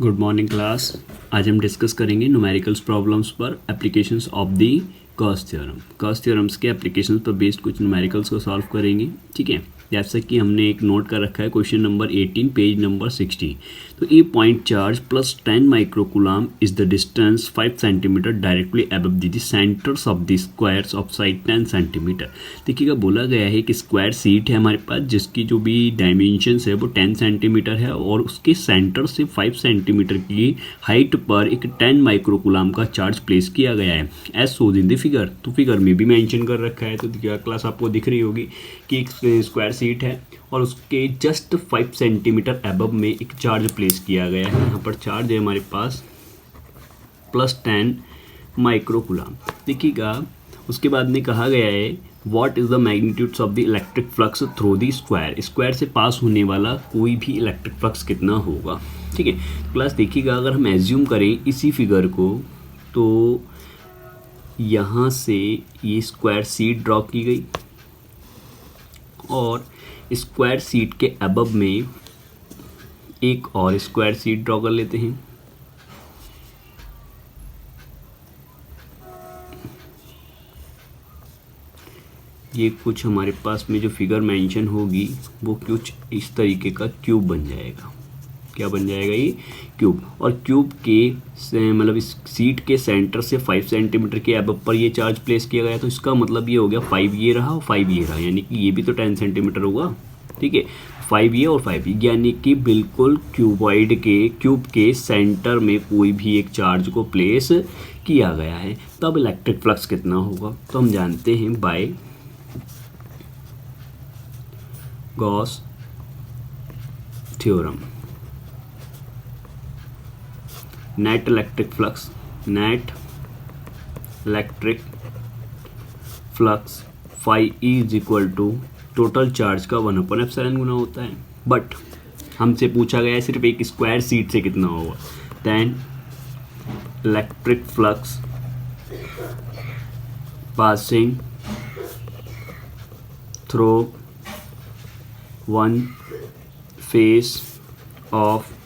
Good morning class. आज हम discuss करेंगे न्यूमेरिकल्स प्रॉब्लम्स पर applications of the Gauss theorem. Gauss theorems के एप्लीकेशंस पर बेस्ड कुछ न्यूमेरिकल्स को सॉल्व करेंगे। ठीक है, जैसा कि हमने एक नोट कर रखा है क्वेश्चन नंबर 18 पेज नंबर 60। तो a point charge plus 10 microcoulomb is the distance 5 centimetre directly above the centres of the squares of side 10 centimetre. देखिएगा, बोला गया है कि स्क्वायर सीट है हमारे पास जिसकी जो भी डायमेंशंस है वो 10 सेंटीमीटर है और उसके सेंटर से 5 सेंटीमीटर की हाइट पर एक 10 माइक्रोकूलम का चार्ज प्लेस किया गया है as shows in the figure. तो फिगर में भी मेंशन कर रखा है। तो क्लास आपको दिख रही होगी कि एक स्क्वायर सीट है और उसके जस्ट 5 सेंटीमीटर अबव में एक चार्ज प्लेस किया गया है। यहाँ पर चार्ज है हमारे पास प्लस 10 माइक्रोकूलम। देखिएगा, उसके बाद में कहा गया है what is the magnitudes of the electric flux through the square. Square से पास होने वाला कोई भी इलेक्ट्रिक फ्लक्स कितना होगा। ठीक है क्लास, देखिएगा अगर हम एज्यूम करें इसी फिगर को, तो यहाँ से ये स्क्वायर सीट ड्रॉ की गई और स्क्वायर सीट के अबव में एक और स्क्वायर सीट ड्रॉ कर लेते हैं। ये कुछ हमारे पास में जो फिगर मेंशन होगी वो कुछ इस तरीके का क्यूब बन जाएगा। क्या बन जाएगा? ये क्यूब। और क्यूब के मतलब इस सीट के सेंटर से 5 सेंटीमीटर के अबव पर ये चार्ज प्लेस किया गया। तो इसका मतलब ये हो गया 5 ये रहा और 5 ये रहा, यानी कि ये भी तो 10 सेंटीमीटर होगा। ठीक है, 5 ये और 5 ये, यानी कि बिल्कुल क्यूब के सेंटर में कोई भी एक चार्ज को प्लेस किया गया है। तब इलेक्ट्रिक फ्लक्स कितना होगा? तो हम जानते हैं by Gauss theorem net electric flux phi is equal to total charge का 1/एप्सिलॉन गुना होता है। बट हमसे पूछा गया है सिर्फ एक स्क्वायर सीट से कितना होगा। Then electric flux passing through one face of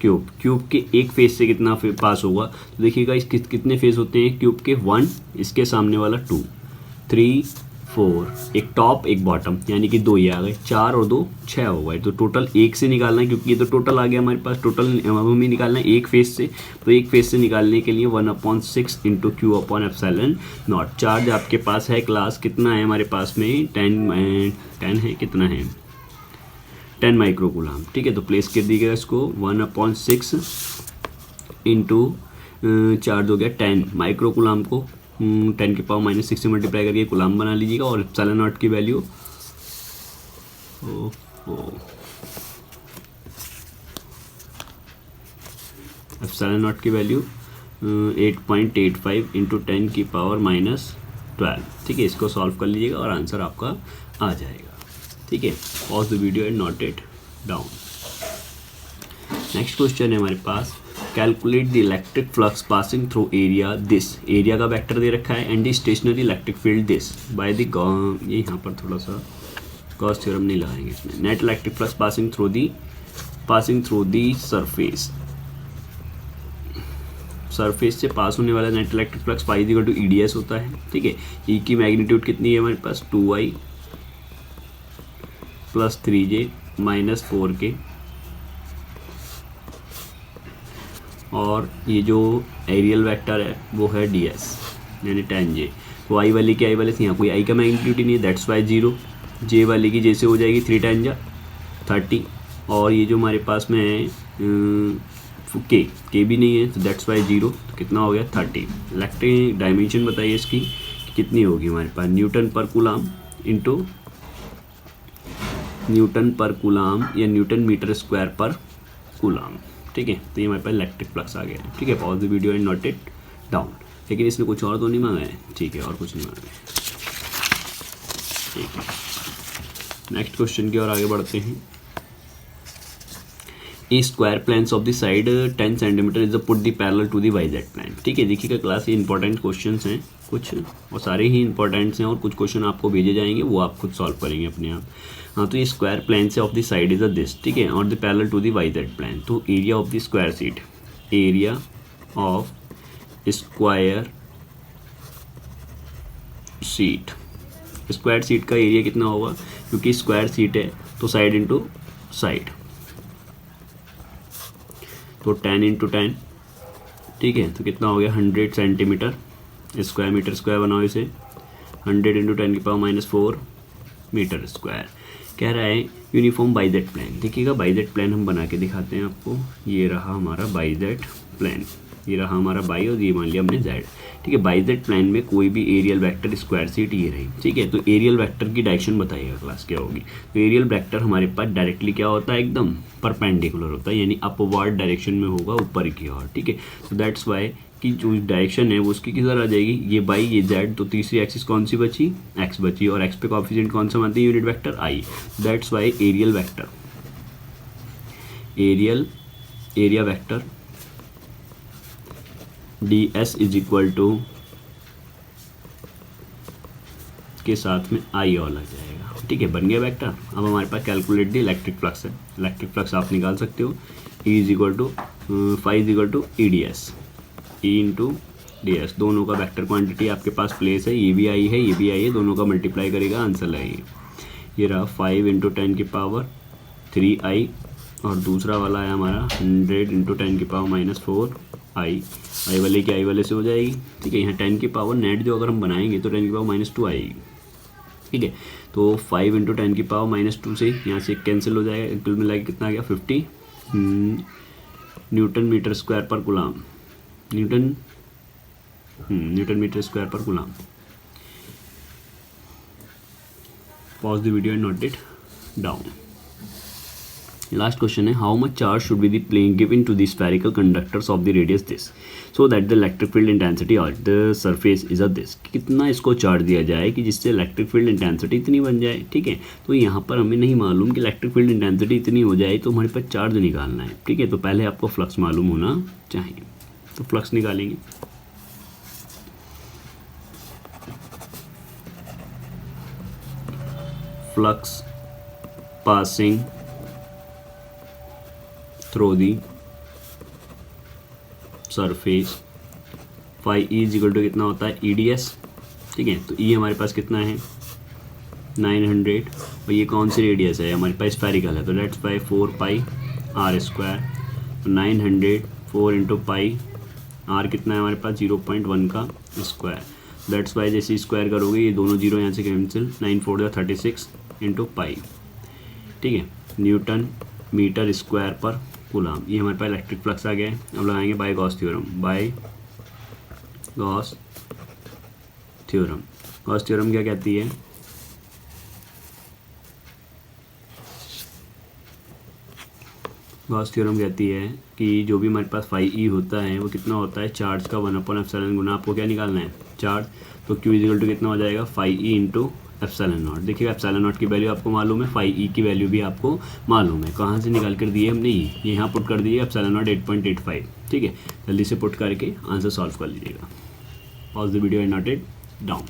cube के एक फेस से कितना पास होगा। तो देखिएगा इस कितने फेस होते हैं क्यूब के? 1, इसके सामने वाला 2, 3, 4, एक टॉप एक बॉटम, यानी कि 2 ये आ गए, 4 और 2 6 हो गए। तो टोटल एक से निकालना है क्योंकि ये तो टोटल आ गया हमारे पास। टोटल हमें निकालना है एक फेस से। तो एक फेस से निकालने के लिए 1/6 इंटू Q/ε0। चार्ज आपके पास है क्लास कितना है हमारे पास में? 10 है, कितना है? 10 माइक्रोकूलम। ठीक है, तो प्लेस कर दीजिएगा इसको 1/6 इंटू चार्ज हो गया 10 माइक्रोकूलम को 10 की पावर -6 से मल्टीप्लाई करके कूलम बना लीजिएगा। और ε0 की वैल्यू ε0 की वैल्यू 8.85 इंटू 10 की पावर -12। ठीक है, इसको सॉल्व कर लीजिएगा और आंसर आपका आ जाएगा। ठीक है, pause the video and note it down. Next question है हमारे पास, calculate the electric flux passing through area this. Area का वेक्टर दे रखा है and the stationary electric field this by the ये यहाँ पर थोड़ा सा गॉस थ्योरम नहीं लगाएंगे इसमें। Net electric flux passing through the surface से पास होने वाला net electric flux phi equal to EDS होता है। ठीक है, ई की मैग्नीट्यूड कितनी है हमारे पास? 2I + 3J - 4K। और ये जो एरियल वेक्टर है वो है DS यानी 10J। तो आई वाले की आई वाले से यहाँ कोई आई का मैग्नीट्यूड ही नहीं है, दैट्स वाई 0। जे वाले की जैसे हो जाएगी 3 10 जा 30। और ये जो हमारे पास में है के भी नहीं है, तो दैट्स वाई 0। तो कितना हो गया? 30। इलेक्ट्रिक डायमेंशन बताइए इसकी कितनी होगी हमारे पास? न्यूटन पर कूलम इंटू न्यूटन पर कूलम या न्यूटन मीटर स्क्वायर पर कूलम। ठीक है, तो ये हमारे पास इलेक्ट्रिक फ्लक्स आ गया है। ठीक है, pause the video and note it down. लेकिन इसने कुछ और तो नहीं मांगा है। ठीक है, और कुछ नहीं मांगा है। ठीक है, नेक्स्ट क्वेश्चन की ओर आगे बढ़ते हैं। A square planes of the side 10 centimetre is put the parallel to the Y Z plane. ठीक है, देखिएगा क्लास, ये इंपॉर्टेंट क्वेश्चंस हैं कुछ, और सारे ही इंपॉर्टेंट्स हैं, और कुछ क्वेश्चन आपको भेजे जाएंगे, वो आप खुद सॉल्व करेंगे अपने आप। हाँ, तो ये स्क्वायर प्लेन से of the side is a this, ठीक है, और the parallel to the Y Z plane. तो area of the square sheet, area of square sheet, square sheet का एरिया कितना होगा, क्योंकि स्क्वायर शीट है तो साइड इंटू साइड, तो 10 इंटू 10, ठीक है, तो कितना हो गया 100 सेंटीमीटर स्क्वायर, मीटर स्क्वायर बनाओ इसे, 100 इंटू 10⁻⁴ मीटर स्क्वायर। कह रहा है यूनिफॉर्म बाई जेड प्लेन। देखिएगा बाई जेड प्लेन हम बना के दिखाते हैं आपको। ये रहा हमारा बाई जेड प्लेन, ये रहा हमारा बाई, और ये मान लिया हमने जेड। ठीक है, बाई जेड प्लेन में कोई भी एरियल वेक्टर स्क्वायर शीट ये रही। ठीक है, तो एरियल वेक्टर की डायरेक्शन बताइएगा क्लास क्या होगी। तो एरियल वेक्टर हमारे पास डायरेक्टली क्या होता है, एकदम परपेंडिकुलर होता है, यानी अपवर्ड डायरेक्शन में होगा, ऊपर की ओर। ठीक है, तो दैट्स वाई कि जो डायरेक्शन है वो उसकी किधर आ जाएगी, ये बाई ये जेड, तो तीसरी एक्सिस कौन सी बची, एक्स बची, और एक्स पे कोएफिशिएंट कौन सा मानते हैं, unit vector i. That's why areal vector, area vector ds is equal to के साथ में आई और लग जाएगा। ठीक है, बन गया वेक्टर। अब हमारे पास कैलकुलेट दी इलेक्ट्रिक फ्लक्स है। इलेक्ट्रिक फ्लक्स आप निकाल सकते हो, E is equal to phi is equal to E D S, E into D S, दोनों का वेक्टर क्वांटिटी आपके पास प्लेस है, ये भी आई है, ये भी आई है, दोनों का मल्टीप्लाई करेगा, आंसर लगेगी। ये रहा 5 इंटू 10⁻3i, और दूसरा वाला है हमारा 100 इंटू 10⁻⁴ आई वाले की आई वाले से हो जाएगी। ठीक है, यहाँ 10 की पावर नेट जो अगर हम बनाएंगे तो 10⁻⁻2 आएगी। ठीक है, तो 5 इंटू 10⁻⁻2 से यहाँ से कैंसिल हो जाएगा, कुल मिला के कितना आ गया 50 Newton metre square per Ghulam, Newton metre square per coulomb. Pause the video and note it down. Last question है, how much charge should be the plane given to the spherical conductors of the radius this so that the electric field intensity of the surface is a this. कितना इसको charge दिया जाए कि जिससे electric field intensity इतनी बन जाए। ठीक है, तो यहाँ पर हमें नहीं मालूम कि इलेक्ट्रिक फील्ड इंटेंसिटी इतनी हो जाए, तो हमारे पास चार्ज निकालना है। ठीक है, तो पहले आपको फ्लक्स मालूम होना चाहिए, तो फ्लक्स निकालेंगे। Flux passing through the surface, phi E is equal to कितना होता है, ई डी एस। ठीक है, तो ई हमारे पास कितना है 900, और ये कौन सी रेडियस है, हमारे पास स्फेरिकल है, तो let's by 4 pi R square, तो 900 4 इंटू पाई आर कितना है हमारे पास 0.1 का स्क्वायर। दैट्स वाई जैसे स्क्वायर करोगे ये दोनों जीरो यहाँ से कैंसिल, 9 4 36 इंटू पाई। ठीक है, न्यूटन मीटर स्क्वायर पर कूलम। ये हमारे पास इलेक्ट्रिक फ्लक्स आ गया है। अब लगाएंगे by Gauss theorem, by Gauss theorem. Gauss theorem क्या कहती है, गॉस थ्योरम कहती है कि जो भी हमारे पास फाई ई होता है वो कितना होता है, चार्ज का 1/ε गुना आपको क्या निकालना है, चार्ज। तो क्यू इज इक्वल टू कितना हो जाएगा, फाई ई इंटू ε0। देखिएगा ε0 की वैल्यू आपको मालूम है, फाई ई की वैल्यू भी आपको मालूम है। कहाँ से निकाल कर दिए हमने, ये यहाँ पुट कर दिए ε0 8.85। ठीक है, जल्दी से पुट करके आंसर सॉल्व कर लीजिएगा। Pause the video and note it down.